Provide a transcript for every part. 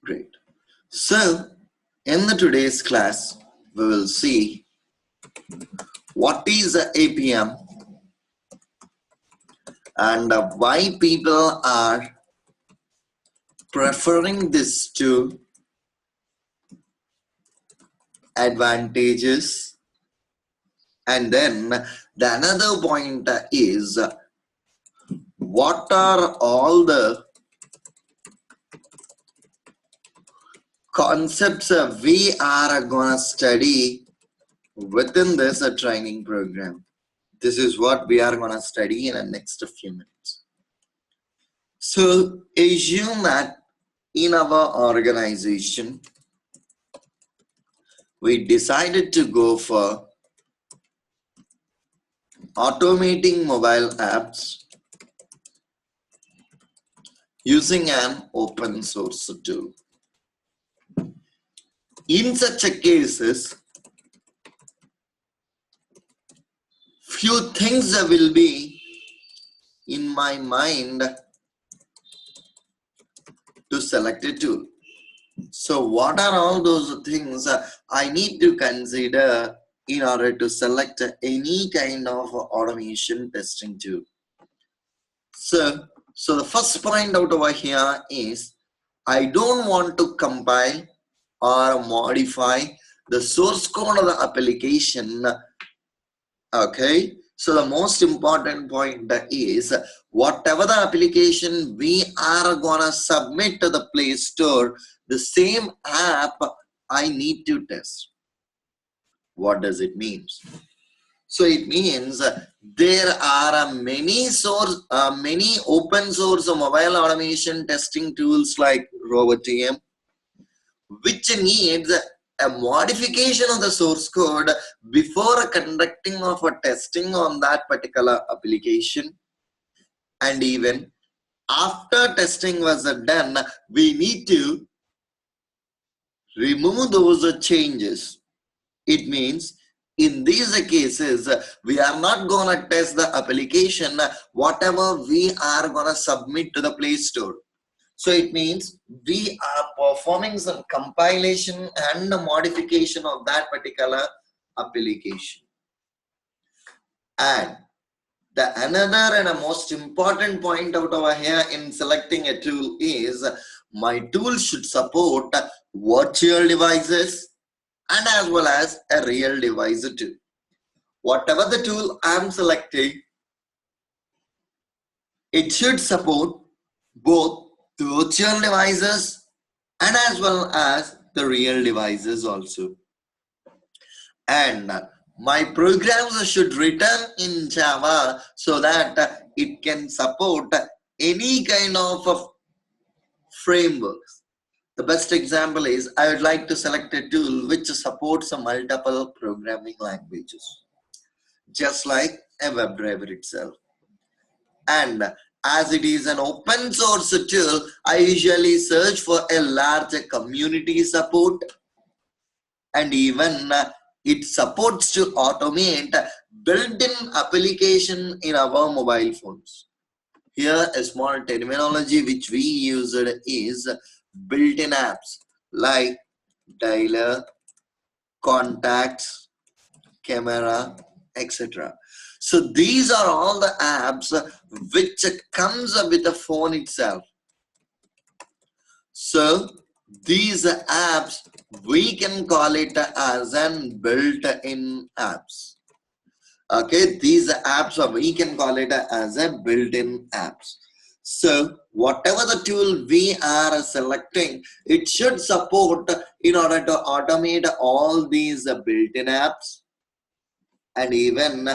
Great. So, in the today's class, we will see what is the APPIUM and why people are preferring this to advantages, and then the another point is what are all the concepts we are gonna study within this training program. This is what we are gonna study in the next few minutes. So assume that in our organization we decided to go for automating mobile apps using an open source tool. In such a cases, few things will be in my mind to select a tool. So what are all those things I need to consider in order to select any kind of automation testing tool? So the first point out over here is I don't want to compile or modify the source code of the application. Okay, so the most important point is whatever the application we are gonna submit to the Play Store, the same app I need to test. What does it mean? So it means there are many open source mobile automation testing tools like APPIUM, which needs a modification of the source code before conducting of a testing on that particular application, and even after testing was done, we need to remove those changes. It means in these cases we are not gonna test the application whatever we are gonna submit to the Play Store. So it means we are performing some compilation and modification of that particular application. And the another and a most important point out over here in selecting a tool is my tool should support virtual devices and as well as a real device too. Whatever the tool I'm selecting, it should support both the virtual devices and as well as the real devices also. And my programs should return in Java so that it can support any kind of frameworks. The best example is I would like to select a tool which supports multiple programming languages, just like a WebDriver itself. And as it is an open source tool, I usually search for a large community support, and even it supports to automate built-in application in our mobile phones. Here a small terminology which we used is built-in apps like dialer, contacts, camera, etc. So these are all the apps which comes with the phone itself. So these apps we can call it as an built-in apps. Okay, these apps we can call it as a built-in apps. So whatever the tool we are selecting, it should support in order to automate all these built-in apps, and even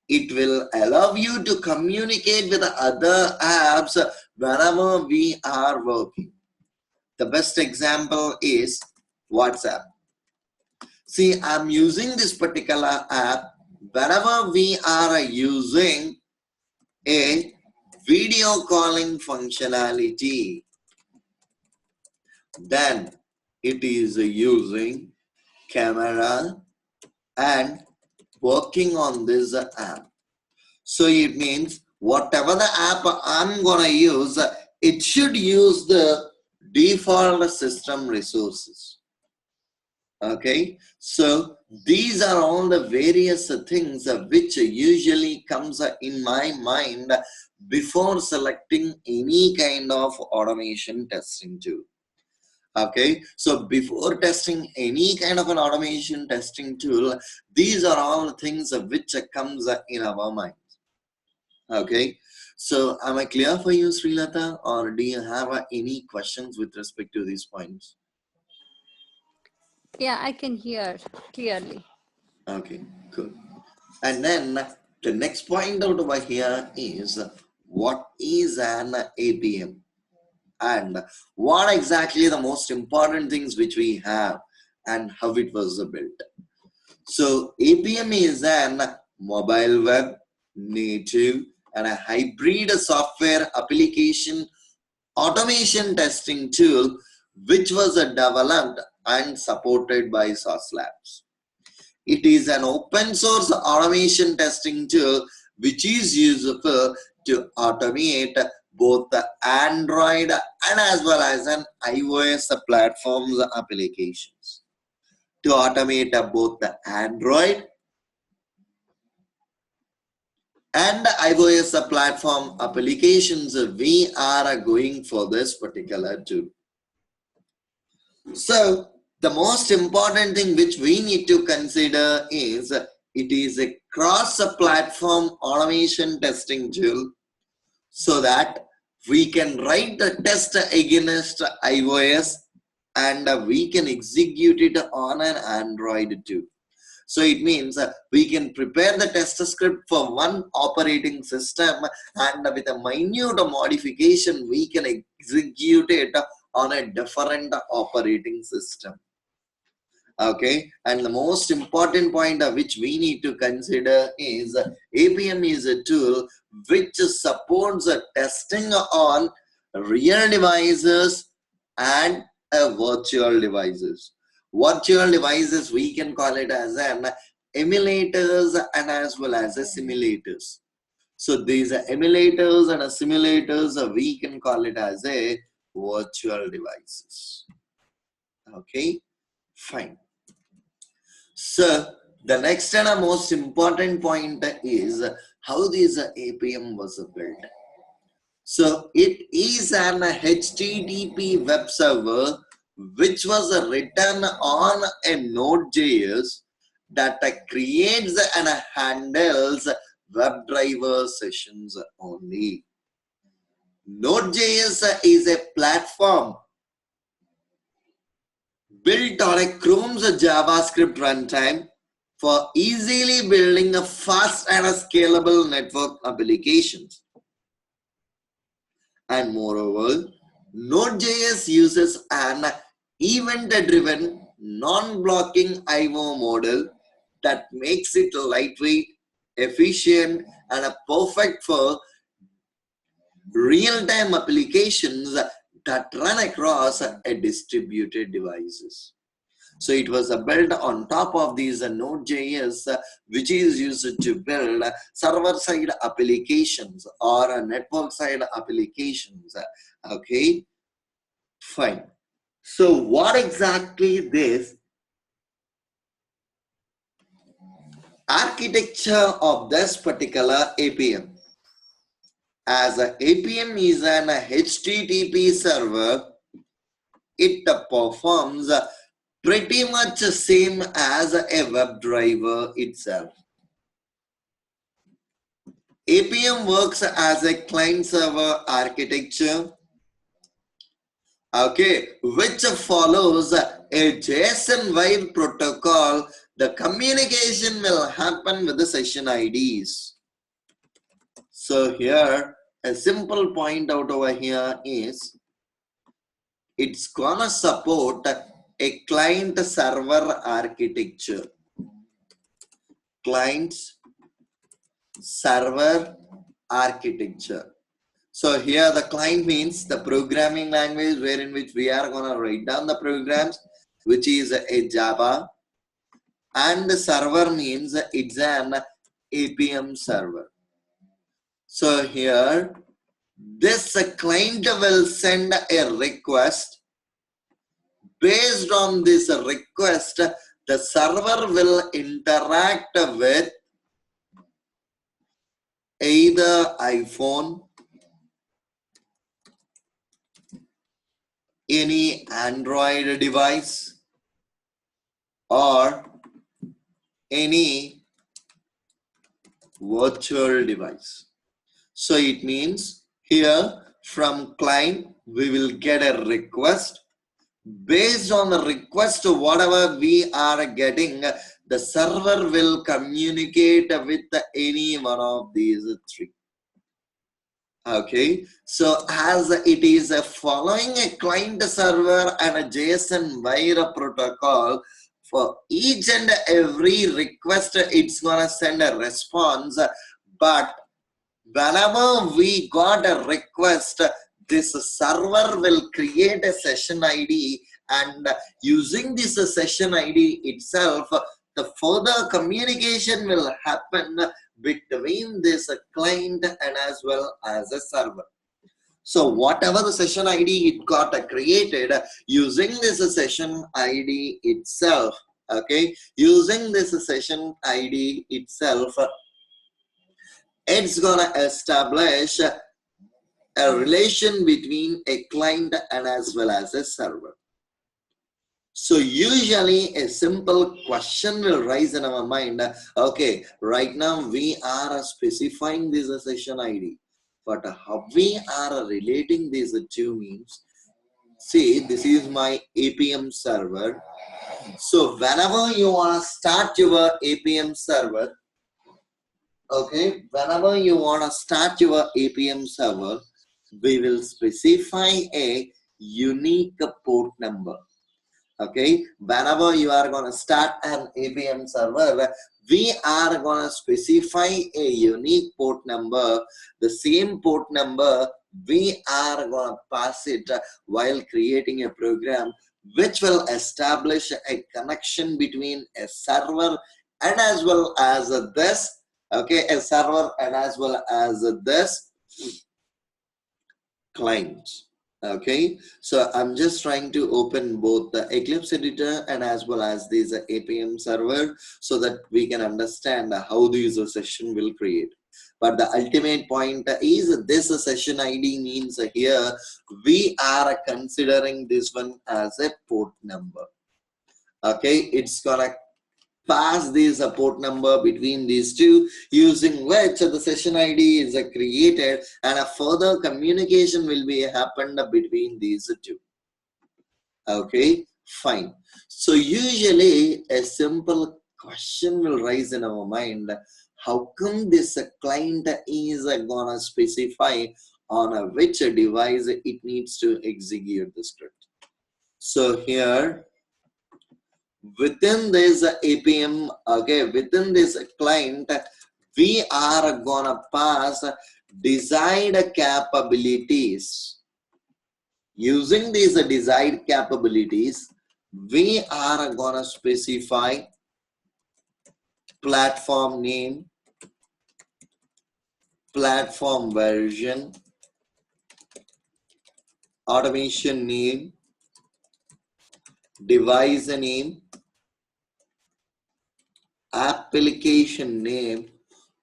it will allow you to communicate with other apps whenever we are working. The best example is WhatsApp. See, I'm using this particular app whenever we are using a video calling functionality, then it is using camera and working on this app. So it means whatever the app I'm gonna use, it should use the default system resources. Okay, so these are all the various things which usually comes in my mind before selecting any kind of automation testing tool. Okay, so before testing any kind of an automation testing tool, these are all things which comes in our mind. Okay, so am I clear for you, Srilata, or do you have any questions with respect to these points? Yeah, I can hear clearly. Okay, good. And then the next point out over here is what is an APM and what exactly the most important things which we have and how it was built. So APM is an mobile web native and a hybrid software application automation testing tool which was developed and supported by Sauce Labs. It is an open source automation testing tool which is useful to automate both the Android and as well as an iOS platforms applications. To automate both the Android and iOS platform applications, we are going for this particular tool. So the most important thing which we need to consider is it is a cross-platform automation testing tool so that we can write the test against iOS and we can execute it on an Android too. So it means we can prepare the test script for one operating system and with a minute modification we can execute it on a different operating system. Okay, and the most important point which we need to consider is APM is a tool which supports testing on real devices and virtual devices. Virtual devices we can call it as an emulators and as well as simulators. So these emulators and simulators we can call it as a virtual devices. Okay, fine. So the next and a most important point is how this APM was built. So it is an HTTP web server which was written on a Node.js that creates and handles WebDriver sessions only. Node.js is a platform built on a Chrome's JavaScript runtime for easily building a fast and a scalable network applications. And moreover, Node.js uses an event-driven, non-blocking I/O model that makes it lightweight, efficient, and perfect for real-time applications that run across a distributed devices. So it was built on top of these Node.js, which is used to build server-side applications or network-side applications. Okay, fine. So what exactly this architecture of this particular APM? As a APM is an HTTP server, it performs pretty much the same as a WebDriver itself. APM works as a client-server architecture, okay, which follows a JSON wide protocol. The communication will happen with the session IDs. So here, a simple point out over here is it's gonna support a client server architecture. Client server architecture. So here the client means the programming language wherein which we are gonna write down the programs, which is a Java, and the server means it's an APM server. So here this client will send a request Based on this request, the server will interact with either iPhone, any Android device, or any virtual device. So it means here from client we will get a request. Based on the request, whatever we are getting, the server will communicate with any one of these three. Okay, so as it is following a client server and a JSON wire protocol, for each and every request, it's gonna send a response. But whenever we got a request, this server will create a session ID, and using this session ID itself, the further communication will happen between this client and as well as a server. So whatever the session ID it got created, using this session ID itself, okay, using this session ID itself, it's gonna establish a relation between a client and as well as a server. So usually a simple question will rise in our mind. Okay, right now we are specifying this session ID, but how we are relating these two means, see, this is my APPIUM server. So whenever you want to start your APPIUM server, okay, whenever you want to start your APPIUM server, we will specify a unique port number. Okay, whenever you are going to start an APPIUM server, we are going to specify a unique port number. The same port number we are going to pass it while creating a program which will establish a connection between a server and as well as this, okay, a server and as well as this client. Okay, so I'm just trying to open both the Eclipse editor and as well as this APPIUM server so that we can understand how this session will create. But the ultimate point is this session ID means here we are considering this one as a port number. Okay, it's gonna pass the support number between these two, using which the session ID is created and a further communication will be happened between these two. Okay, fine. So usually a simple question will rise in our mind. How come this client is gonna specify on which device it needs to execute the script? So here within this APPIUM, okay, within this client, we are gonna pass desired capabilities. Using these desired capabilities, we are gonna specify platform name, platform version, automation name, device name, application name.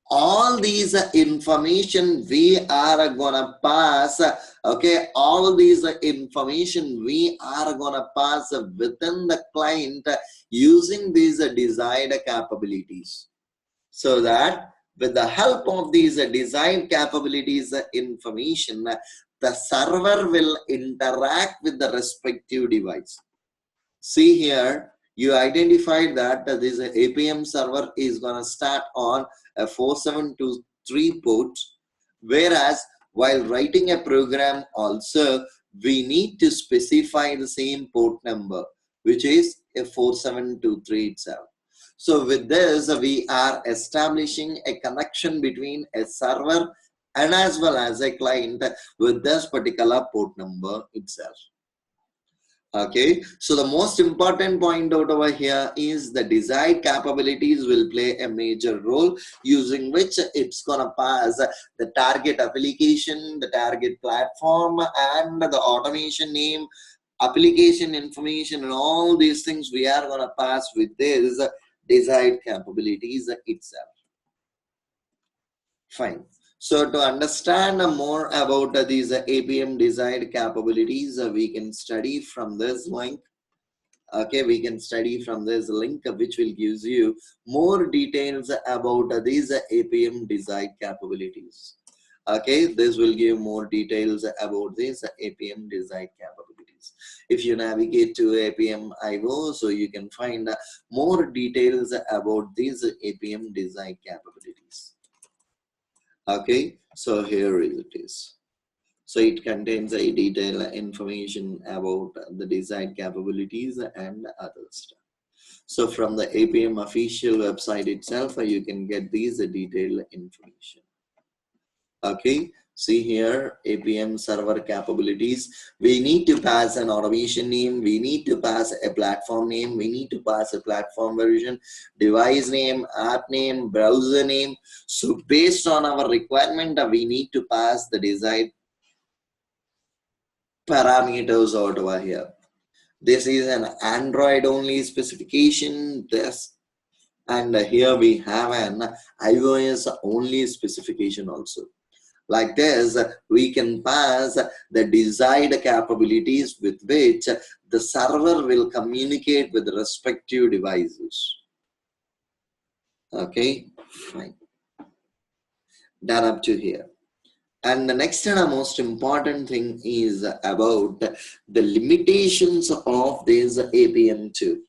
All these information we are gonna pass, okay, all these information we are gonna pass within the client using these desired capabilities, so that with the help of these desired capabilities information, the server will interact with the respective device. See here, you identified that this APPIUM server is going to start on a 4723 port, whereas while writing a program also, we need to specify the same port number, which is a 4723 itself. So with this, we are establishing a connection between a server and as well as a client with this particular port number itself. Okay, so the most important point out over here is the desired capabilities will play a major role, using which it's gonna pass the target application, the target platform, and the automation name, application information and all these things we are going to pass with this desired capabilities itself. Fine. So to understand more about these APPIUM desired capabilities, we can study from this link. Okay, we can study from this link which will gives you more details about these APPIUM desired capabilities. Okay, this will give more details about this APPIUM desired capabilities. If you navigate to APPIUM IO, so you can find more details about these APPIUM desired capabilities. Okay, so here it is. So it contains a detailed information about the design capabilities and other stuff. So from the APPIUM official website itself, you can get these detailed information. Okay, see here, APPIUM server capabilities. We need to pass an automation name. We need to pass a platform name. We need to pass a platform version, device name, app name, browser name. So based on our requirement, we need to pass the desired parameters out over here. This is an Android only specification. This, and here we have an iOS only specification also. Like this, we can pass the desired capabilities with which the server will communicate with the respective devices. Okay, fine. Done up to here. And the next and the most important thing is about the limitations of this APPIUM2.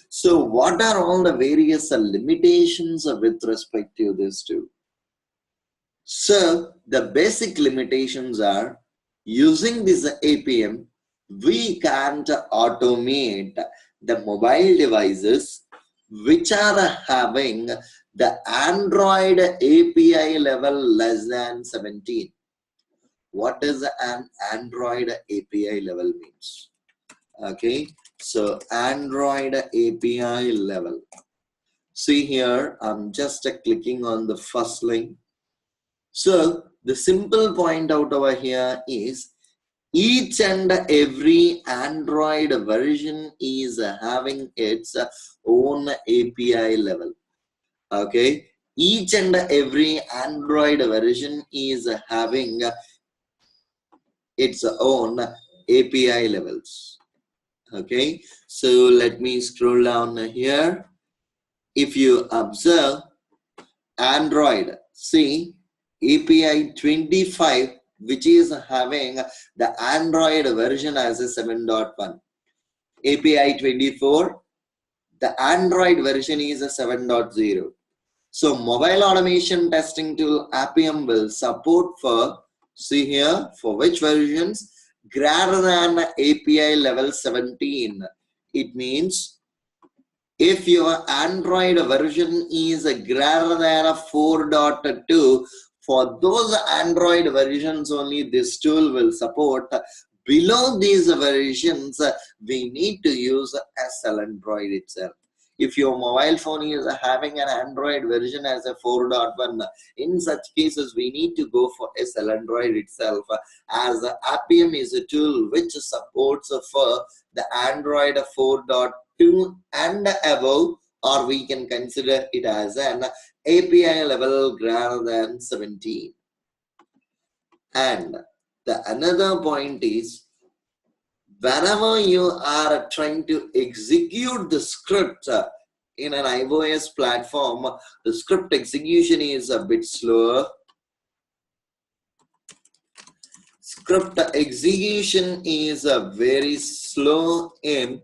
So what are all the various limitations with respect to this too? So the basic limitations are, using this APPIUM, we can't automate the mobile devices which are having the Android API level less than 17. What is an Android API level means? Okay, so Android API level. See here, I'm just clicking on the first link. So the simple point out over here is, each and every Android version is having its own API level. Okay, each and every Android version is having its own API levels. Okay, so let me scroll down here. If you observe Android, see API 25, which is having the Android version as a 7.1. API 24, the Android version is a 7.0. So mobile automation testing tool APPIUM will support for, see here, for which versions? Greater than API level 17. It means if your Android version is greater than 4.2, for those Android versions only this tool will support. Below these versions, we need to use Android itself. If your mobile phone is having an Android version as a 4.1, in such cases, we need to go for Android itself, as APPIUM is a tool which supports for the Android 4.2 and above, or we can consider it as an API level greater than 17. And the another point is, whenever you are trying to execute the script in an iOS platform, the script execution is a bit slower. Script execution is very slow in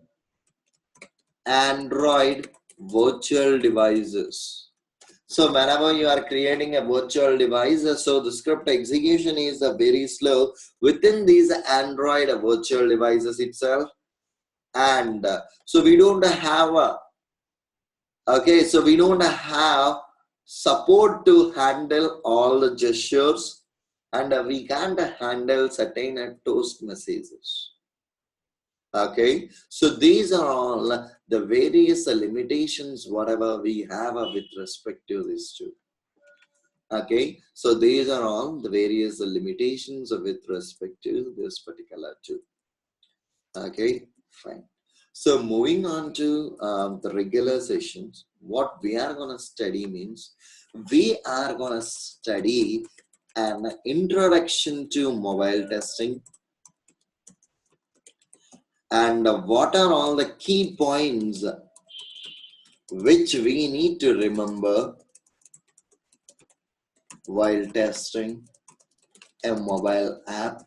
Android virtual devices. So whenever you are creating a virtual device, so the script execution is very slow within these Android virtual devices itself. And so we don't have so we don't have support to handle all the gestures, and we can't handle certain toast messages. Okay, so these are all the various limitations whatever we have with respect to this too. Okay, so these are all the various limitations with respect to this particular tool. Okay, fine. So moving on to the regular sessions, what we are going to study means we are going to study an introduction to mobile testing and what are all the key points which we need to remember while testing a mobile app.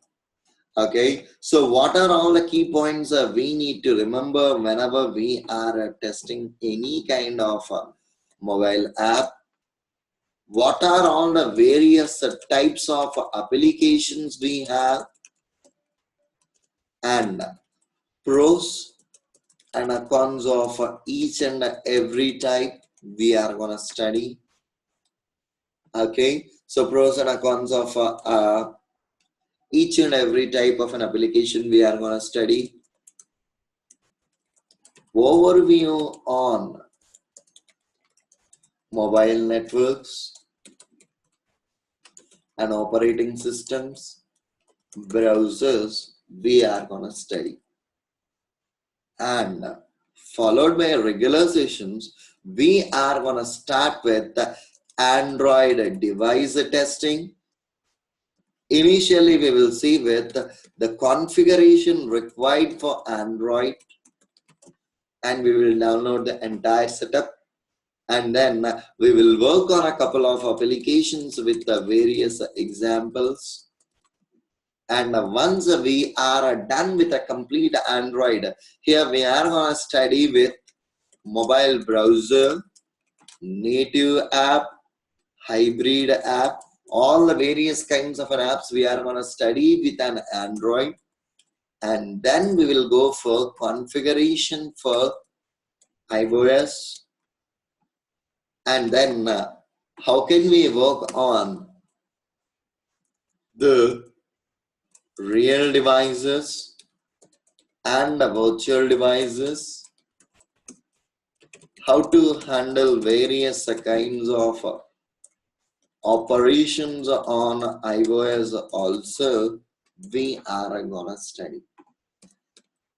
Okay, so what are all the key points we need to remember whenever we are testing any kind of mobile app? What are all the various types of applications we have, and pros and cons of each and every type we are going to study. Okay, so pros and cons of each and every type of an application we are going to study. Overview on mobile networks and operating systems, browsers we are going to study. And followed by regular sessions, we are going to start with the Android device testing. Initially, we will see with the configuration required for Android, and we will download the entire setup. And then we will work on a couple of applications with the various examples. And once we are done with a complete Android, here we are going to study with mobile browser, native app, hybrid app, all the various kinds of apps we are going to study with an Android. And then we will go for configuration for iOS. And then how can we work on the real devices and the virtual devices, how to handle various kinds of operations on iOS also we are gonna study.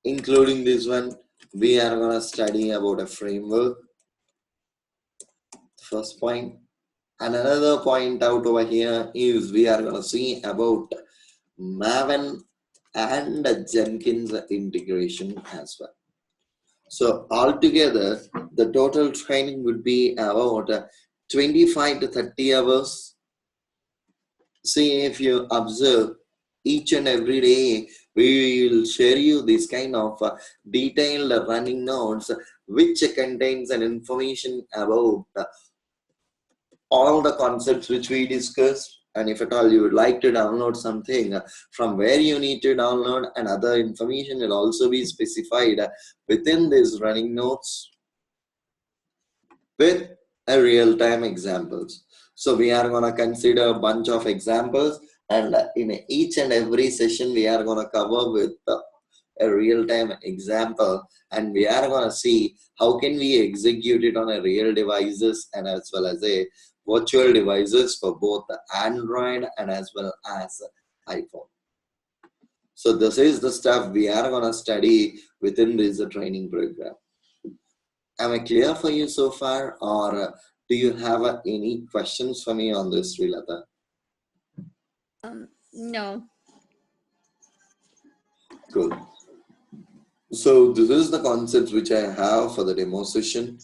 Including this one, we are gonna study about a framework, first point. And another point out over here is we are gonna see about Maven and Jenkins integration as well. So altogether, the total training would be about 25 to 30 hours. See, if you observe each and every day, we will share you this kind of detailed running notes which contains an information about all the concepts which we discussed. And if at all you would like to download something from where you need to download, and other information will also be specified within these running notes with a real-time examples. So we are going to consider a bunch of examples, and in each and every session we are going to cover with a real-time example, and we are going to see how can we execute it on a real devices and as well as a virtual devices for both Android and as well as iPhone. So this is the stuff we are going to study within this training program. Am I clear for you so far, or do you have any questions for me on this, Srilata? No. Good. So this is the concepts which I have for the demo session.